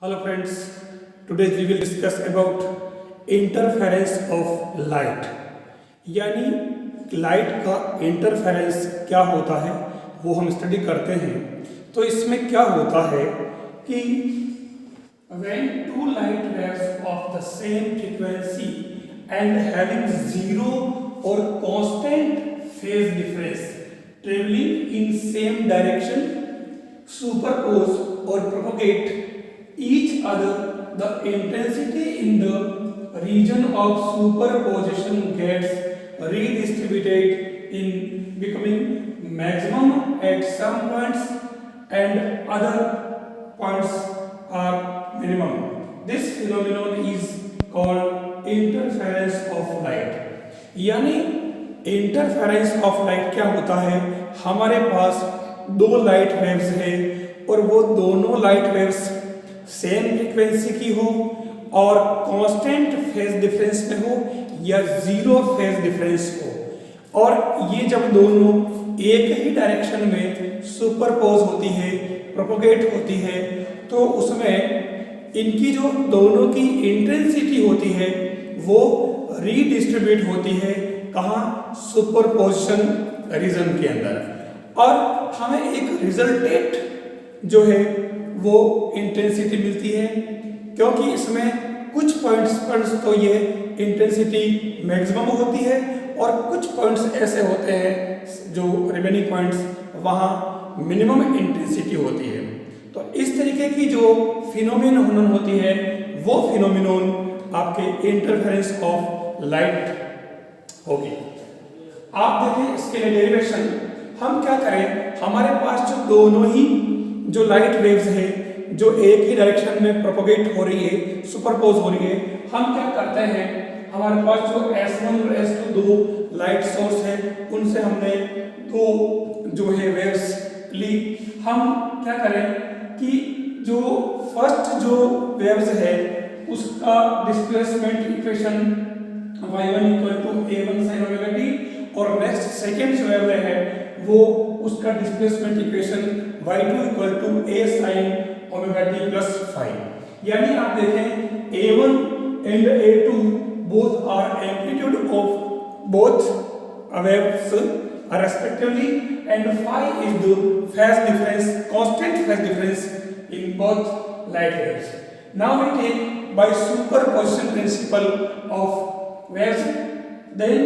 Hello friends, today we will discuss about interference of light यानी light का interference क्या होता है वो हम स्टडी करते हैं। तो इसमें क्या होता है कि when two light waves of the same frequency and having zero or constant phase difference traveling in same direction superpose or propagate each other, the intensity in the region of superposition gets redistributed in becoming maximum at some points and other points are minimum. This phenomenon is called interference of light. यानी interference of light क्या होता है, हमारे पास दो light waves है और वो दोनों लाइट वेव्स सेम फ्रीक्वेंसी की हो और कांस्टेंट फेज डिफरेंस में हो या जीरो फेज डिफरेंस हो, और ये जब दोनों एक ही डायरेक्शन में सुपरपोज होती है, प्रोपोगेट होती है, तो उसमें इनकी जो दोनों की इंटेंसिटी होती है वो रीडिस्ट्रीब्यूट होती है कहाँ, सुपरपोजिशन रीजन के अंदर, और हमें एक रिजल्टेंट जो है वो इंटेंसिटी मिलती है। क्योंकि इसमें कुछ पॉइंट्स पर तो ये इंटेंसिटी मैक्सिमम होती है और कुछ पॉइंट्स ऐसे होते हैं जो रिमेनिंग पॉइंट्स वहाँ मिनिमम इंटेंसिटी होती है। तो इस तरीके की जो फिनोमिनन होती है वो फिनोमिनन आपके इंटरफेरेंस ऑफ लाइट होगी। आप देखें इसके लिए डेरिवेशन हम क्या करें, हमारे पास जो दोनों ही जो लाइट वेव्स है जो एक ही डायरेक्शन में प्रोपोगेट हो रही है, सुपरपोज हो रही है, हम क्या करते हैं, हमारे पास जो S1 और S2 दो लाइट सोर्स है उनसे हमने दो जो है वेव्स ली। हम क्या करें कि जो फर्स्ट जो वेव्स है उसका displacement equation y1 = a1 sin omega t और नेक्स्ट सेकंड जो वेव है वो उसका displacement equation y2 = a sin omega t plus phi। यानी आप देखें a1 and a2 both are amplitude of both waves respectively and phi is the phase difference, constant phase difference in both light waves. Now we take by superposition principle of waves, then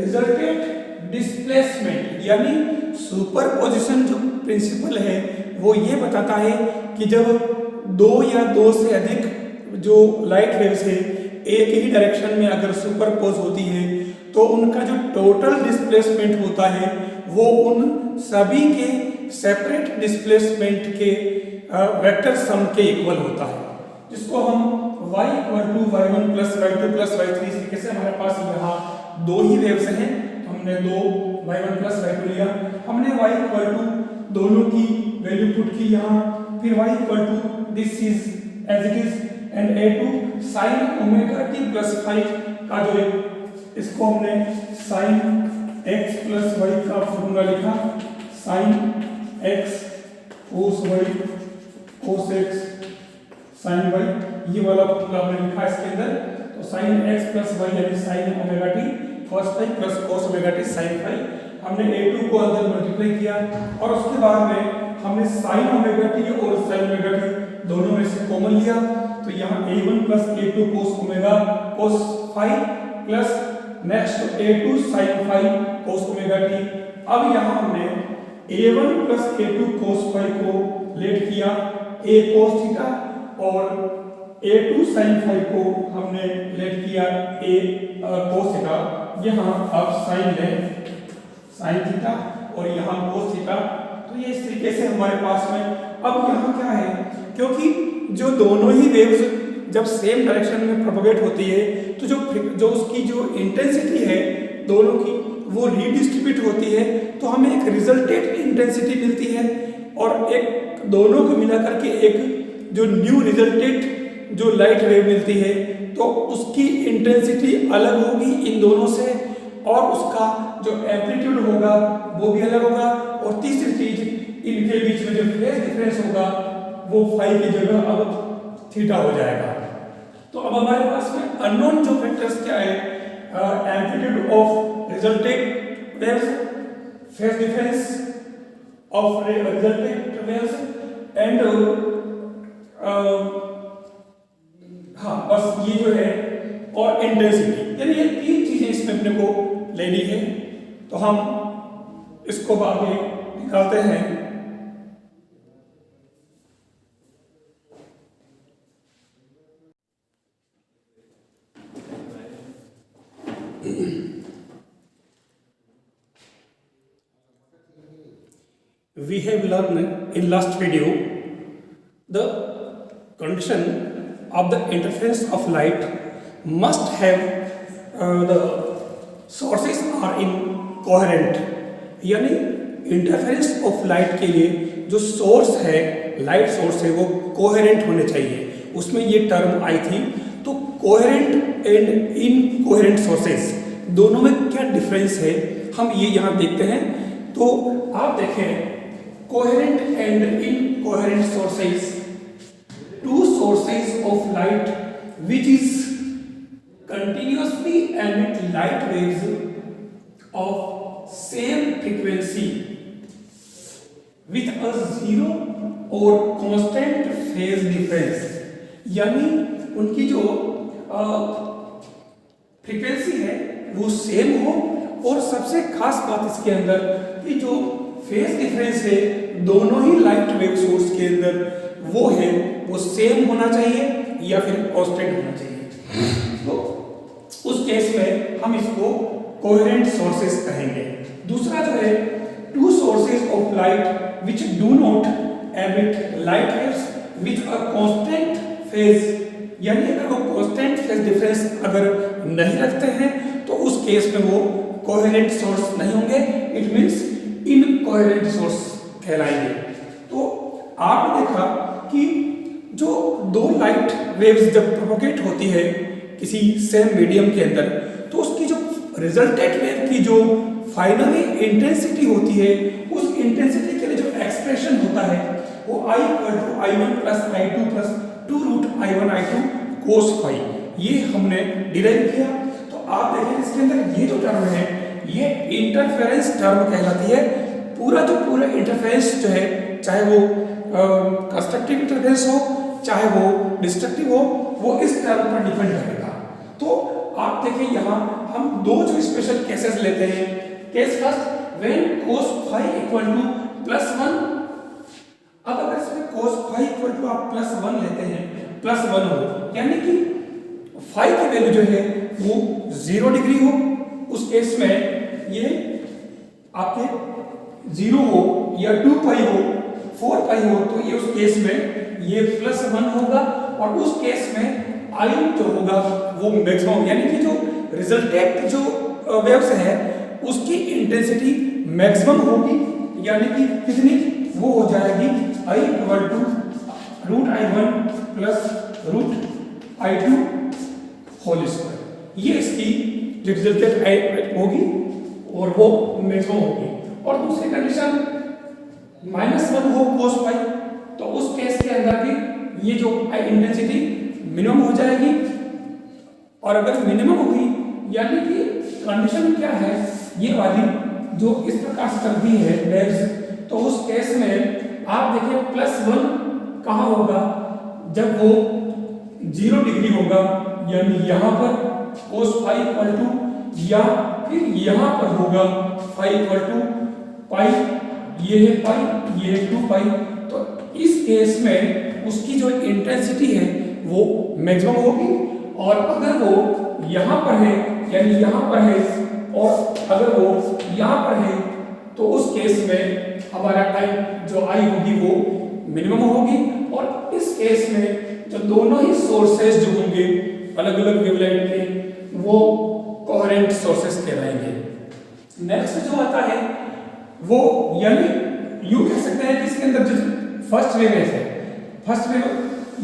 resultant displacement यानी superposition जो principal है वो ये बताता है कि जब दो या दो से अधिक जो लाइट वेव्स है एक ही डायरेक्शन में अगर सुपरपोज होती है तो उनका जो टोटल डिस्प्लेसमेंट होता है वो उन सभी के सेपरेट डिस्प्लेसमेंट के वेक्टर सम के इक्वल होता है, जिसको हम y = y1 + y2 + y3 इस तरीके से हमारे पास यहाँ दो ही वेव्स हैं, हमने दो y1 + y2 लिया, हमने y = दोनों की वैल्यू पुट की यहाँ, फिर y = this is as it is and a2 sin omega t + phi का जो है इसको हमने sin x + y का फॉर्मूला लिखा, sin x cos y cos x sin y, ये वाला फॉर्मूला हमने लिखा इसके अंदर। तो sin x + y यानी sin omega t cos phi + cos omega t sin phi, हमने a2 को अंदर मल्टीप्लाई किया और उसके बाद में हमने sin ओमेगा t और sin ओमेगा t दोनों में से कॉमन लिया, तो यहाँ a1 + a2 cos omega cos phi plus next a2 sin phi cos omega t। अब यहाँ हमने a1 + a2 cos phi को लेट किया a cos थीटा और a2 sin phi को हमने लेट किया a cos थीटा। यहाँ आप साइन लें साइन थीटा और यहाँ cos थीटा, तो ये इस तरीके से हमारे पास में। अब यहाँ क्या है, क्योंकि जो दोनों ही वेव्स जब सेम डायरेक्शन में प्रोपोगेट होती है तो जो उसकी जो इंटेंसिटी है दोनों की वो रीडिस्ट्रीब्यूट होती है, तो हमें एक रिजल्टेंट इंटेंसिटी मिलती है और एक दोनों को मिला करके एक जो न्यू रिजल्टेंट जो लाइट वेव मिलती है तो उसकी इंटेंसिटी अलग होगी इन दोनों से और उसका जो एम्पलीट्यूड होगा वो भी अलग होगा, और तीसरी चीज इनके बीच में जो फेज डिफरेंस होगा वो फाई की जगह अब थीटा हो जाएगा। तो अब हमारे पास में अननोन जो फैक्टर्स क्या है, amplitude of resultant waves, phase difference of resultant waves and हाँ बस ये जो है, और इंटेंसिटी, यानी ये तीन चीजें इसमें अपने को लेनी है। तो हम इसको आगे निकालते हैं। We have learned in last video the condition of the interference of light must have the sources are in coherent, यानी इंटरफेरेंस ऑफ लाइट के लिए जो सोर्स है, लाइट सोर्स है, वो कोहेरेंट होने चाहिए। उसमें ये टर्म आई थी। तो कोहेरेंट एंड इनकोहेरेंट सोर्सेस दोनों में क्या डिफरेंस है, हम ये यहाँ देखते हैं। तो आप देखें, coherent and incoherent sources, two sources of light which is continuously emit light waves of same frequency with a zero or constant phase difference, यानी उनकी जो फ्रीक्वेंसी है वो सेम हो, और सबसे खास बात इसके अंदर कि जो फेज डिफरेंस है दोनों ही लाइट वेव सोर्स के अंदर वो है, वो सेम होना चाहिए या फिर कांस्टेंट होना चाहिए। तो उस केस में हम इसको कोहेरेंट सोर्सेस कहेंगे। दूसरा जो है, to sources of light which do not emit light waves which a constant phase, यानी अगर वो कांस्टेंट फेज डिफरेंस अगर नहीं रखते हैं तो उस केस में वो कोहेरेंट सोर्स नहीं होंगे, इट मींस इनकोहेरेंट सोर्स कहलाएंगे। तो आपने देखा कि जो दो लाइट वेव्स जब प्रोपोगेट होती है किसी सेम मीडियम के अंदर, तो उसकी जो रिजल्टेंट वेव की जो फाइनली इंटेंसिटी होती है, उस इंटेंसिटी के लिए जो एक्सप्रेशन होता है वो I = I1 + I2 + 2√I1I2 cos phi, ये हमने डिराइव किया। तो आप देखें इसके अंदर ये जो टर्म है ये इंटरफेरेंस टर्म कहलाती है। पूरा इंटरफेरेंस जो है, चाहे वो कंस्ट्रक्टिव इंटरफेरेंस हो चाहे वो डिस्ट्रक्टिव हो, वो इस टर्म पर डिपेंड करेगा। तो आप देखिए यहाँ हम दो जो स्पेशल केसेस लेते हैं। Case first, when cos phi = +1, अब अगर इसमें cos phi = आप +1 लेते हैं, +1 हो, यानी कि phi की वैल्यू जो है वो 0 डिग्री हो, उस केस में ये आपके 0 हो या 2 पाई हो, 4 पाई हो, तो ये उस केस में ये +1 होगा, और उस केस में I जो होगा वो मैक्सिमम, यानी कि जो रिजल्टेंट जो वेव्स है उसकी इंटेंसिटी मैक्सिमम होगी, यानी कि कितनी, वो हो जाएगी I = √I1 + √I2 whole square. ये इसकी जो रिजल्टेंट होगी और वो मैक्सिमम होगी। और दूसरी कंडीशन -1 हो cos phi, तो उस केस के अंदर भी ये जो इंटेंसिटी मिनिमम हो जाएगी। और अगर मिनिमम हुई, यानी कि कंडीशन क्या है, ये वाली जो इस प्रकार से चलती है वेव्स, तो उस केस में आप देखिए +1 कहाँ होगा, जब वो 0 डिग्री होगा, यानी यहाँ पर cos phi = या फिर यहाँ पर होगा phi = पाई, ये है पाई, ये है 2 पाई। तो इस केस में उसकी जो इंटेंसिटी है वो मैक्सिमम होगी। और अगर वो यहाँ पर है, यानी यहाँ पर है, और अगर वो यहाँ पर है, तो उस केस में हमारा टाइम जो आई होगी वो मिनिमम होगी। और इस केस में जो दोनों ही सोर्सेज जो होंगे अलग अलग वेवलेंथ के, वो कोहेरेंट सोर्सेज कहलाएंगे। नेक्स्ट जो आता है वो, यानी यूं कह सकते हैं कि इसके अंदर जो फर्स्ट वेव है, फर्स्ट वेव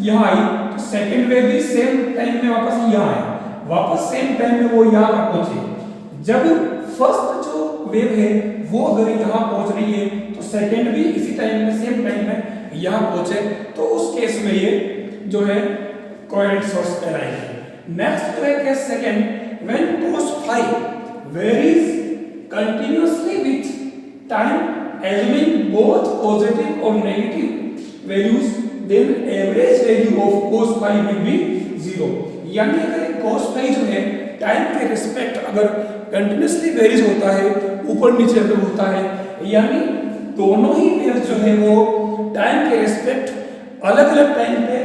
यहाँ आई, तो सेकंड वेव भी सेम टाइम में वापस यहाँ आए, वापस सेम टाइम में वो यहाँ पर पहुंचे। जब फर्स्ट जो वेव है वो अगर यहाँ पहुंच रही है, तो सेकंड भी इसी टाइम में सेम टाइम में यहाँ पहुंचे, तो उस केस में ये जो है कोहेरेंट सोर्स कहलाएंगे। नेक्स्ट जो है case second, when cos phi varies continuously with time assuming both positive or negative values, then average value of cos phi will be 0। यानी अगर cos phi जो है टाइम के रिस्पेक्ट अगर कंटिन्यूसली वेरीज होता है, ऊपर नीचे अगर होता है, यानी दोनों ही वेव्स जो है वो टाइम के रिस्पेक्ट अलग अलग टाइम पे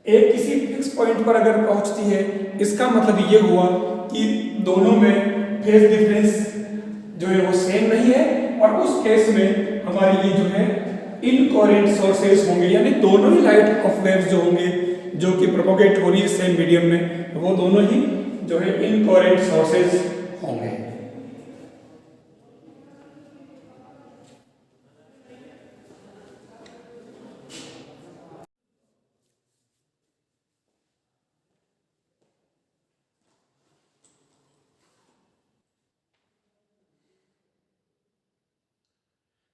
एक किसी फिक्स पॉइंट पर अगर पहुंचती है, इसका मतलब ये हुआ कि दोनों में फेज डिफरेंस जो है वो सेम नहीं है, और उस केस में हमारे ये जो है इनकोहेरेंट सोर्सेज होंगे, यानी दोनों ही लाइट ऑफ वेव्स जो होंगे जो कि प्रोपोगेट हो रही है सेम मीडियम में, वो दोनों ही जो है इनकोहेरेंट सोर्सेज होंगे।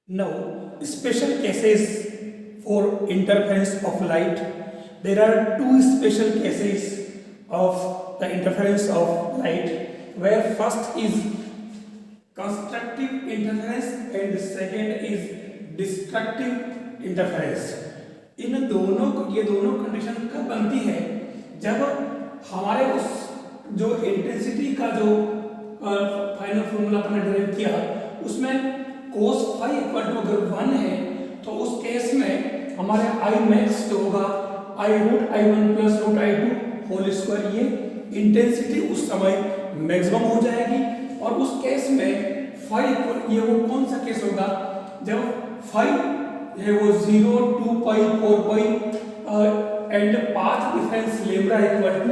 Now, special cases for interference of light. There are two special cases of the interference of light, where first is constructive interference and second is destructive interference. ये दोनों condition कब बनती है, जब हमारे उस जो इंटेंसिटी का जो फाइनल फॉर्मूला अपने ड्राइव किया उसमें cos phi इक्वल टू अगर 1 है, तो उस केस में हमारे I max जो होगा I root I1 plus root I2 whole square, ये इंटेंसिटी उस समय मैक्सिमम हो जाएगी। और उस केस में phi इक्वल, ये वो कौन सा केस होगा जब phi है वो 0 2 pi 4 pi and path difference lambda equal to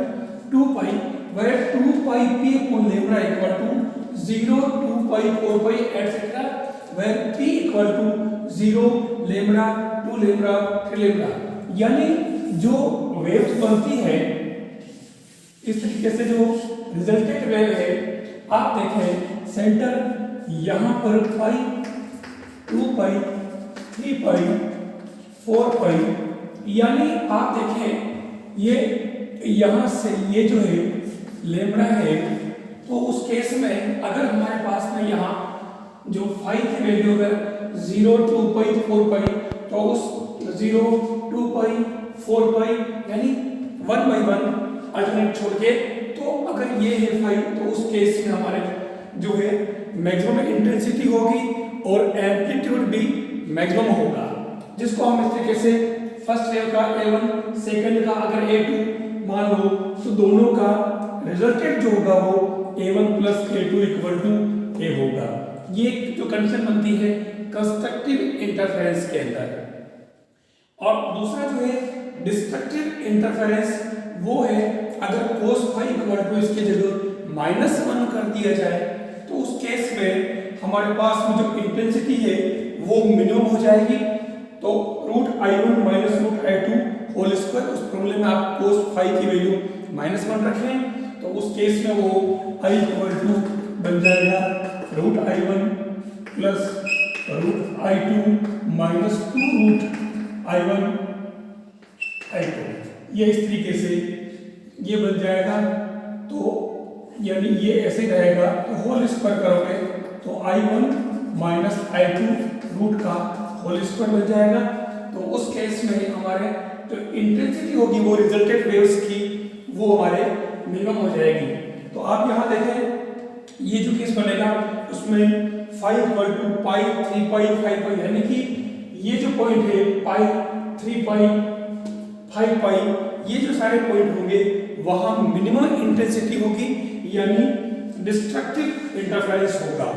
2 pi, where 2 pi p upon lambda equal to 0 2 pi 4 pi etc, where p equal to 0 lambda 2 lambda 3 lambda। यानी जो वेव्स बनती है इस तरीके से, जो रिजल्टेंट वेव है, आप देखें सेंटर यहाँ पर पाई 2 पाई 3 पाई 4 पाई, यानी आप देखें ये यहाँ से ये जो है लैम्डा है, तो उस केस में अगर हमारे पास में यहाँ जो फाई की वैल्यू अगर 0 2 पाई 4 पाई, तो उस 0 2 पाई 4 पाई यानी 1 बाई 1 अल्टरनेट छोड़ के, तो अगर ये है फाई, तो उस केस में हमारे जो है मैक्सिमम इंटेंसिटी होगी और एम्पलीट्यूड भी मैक्सिमम होगा, जिसको हम इस तरीके से फर्स्ट वेव का A1 सेकंड का अगर A2 मान लो, तो दोनों का रिजल्टेंट जो होगा वो A1 plus A2 equal to A होगा। ये जो कंडीशन बनती है कंस्ट्रक्टिव इंटरफेरेंस के अंदर। और दूसरा जो है डिस्ट्रक्टिव इंटरफेरेंस, वो है अगर cos phi इक्वल टू इसके जगह -1 कर दिया जाए, तो उस केस में हमारे पास में जो इंटेंसिटी है वो मिनिमम हो जाएगी। तो root I1 minus root I2 whole square, उस प्रॉब्लम में आप cos phi की वैल्यू -1 रखें, तो उस केस में वो I इक्वल टू बन जाएगा root I1 plus root I2 minus 2 root I1 I2। ये इस तरीके से ये बन जाएगा, तो यानी ये ऐसे रहेगा, तो होल स्क्वायर करोगे तो I1 माइनस I2 रूट का होल स्क्वायर बन जाएगा। तो उस केस में हमारे जो इंटेंसिटी होगी वो रिजल्टेंट वेव्स की वो हमारे मिनिमम हो जाएगी। तो आप यहाँ देखें ये जो केस बनेगा उसमें 5 इक्वल टू पाई 3 पाई 5 पाई, यानी कि ये जो पॉइंट है पाई 3 पाई 5 पाई, ये जो सारे पॉइंट होंगे वहां मिनिमम इंटेंसिटी होगी, यानी डिस्ट्रक्टिव इंटरफेरेंस होगा।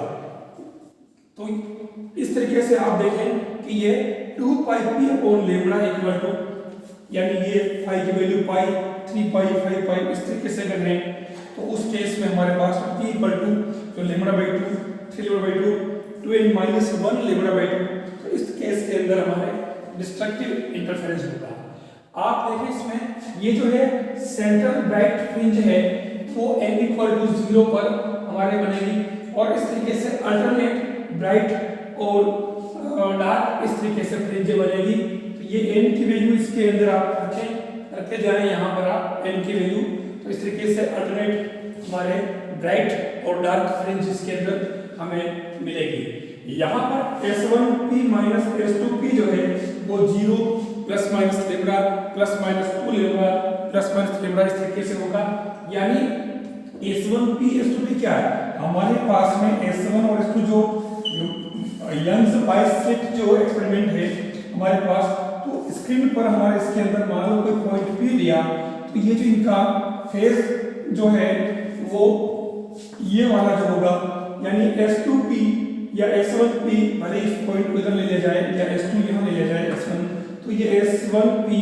तो इस तरीके से आप देखें कि ये 2 pi P upon lambda equal to, यानी ये 5 की वैल्यू पाई 3 पाई 5 पाई इस तरीके से कर रहे हैं, तो उस केस में हमारे पास p इक्वल टू जो lambda by 2 3 lambda by 2 2n minus 1 lambda by 2, तो इस केस के अंदर हमारे डिस्ट्रक्टिव इंटरफेरेंस होगा। आप देखें इसमें ये जो है सेंट्रल ब्राइट फ्रिंज है वो n इक्वल टू 0 पर हमारे बनेगी, और इस तरीके से अल्टरनेट ब्राइट और डार्क इस तरीके से फ्रिंज बनेगी। तो ये n की वैल्यू इसके अंदर आप रखे जाए, यहाँ पर आप n की वैल्यू, तो इस तरीके से अल्टरनेट हमारे ब्राइट और डार्क फ्रिंज इसके अंदर हमें मिलेगी। यहाँ पर S1p माइनस S2p जो है वो 0 plus minus lambda plus minus 2 lambda plus minus lambda इस तरीके से होगा। यानी S1p S2p क्या है, हमारे पास में S1 और S2 जो यंग्स बाइसेक्ट जो एक्सपेरिमेंट है हमारे पास, तो स्क्रीन पर हमारे इसके अंदर मान लो कोई पॉइंट P लिया, तो ये जो इनका फेज जो है वो ये वाला जो होगा, यानी S2p या S1p, भले इस पॉइंट को इधर ले लिया जाए या S2 यहाँ ले लिया जाए S1, तो ये S1p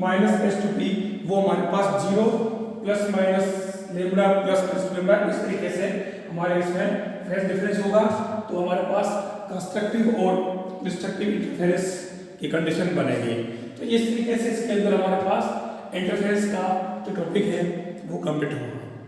माइनस S2p वो हमारे पास 0 plus minus lambda plus minus lambda इस तरीके से हमारे इसमें फेज डिफरेंस होगा। तो हमारे पास कंस्ट्रक्टिव और डिस्ट्रक्टिव इंटरफेरेंस की कंडीशन बनेगी। तो इस तरीके से इसके अंदर हमारे पास इंटरफेरेंस का जो टॉपिक है वो कंप्लीट होगा।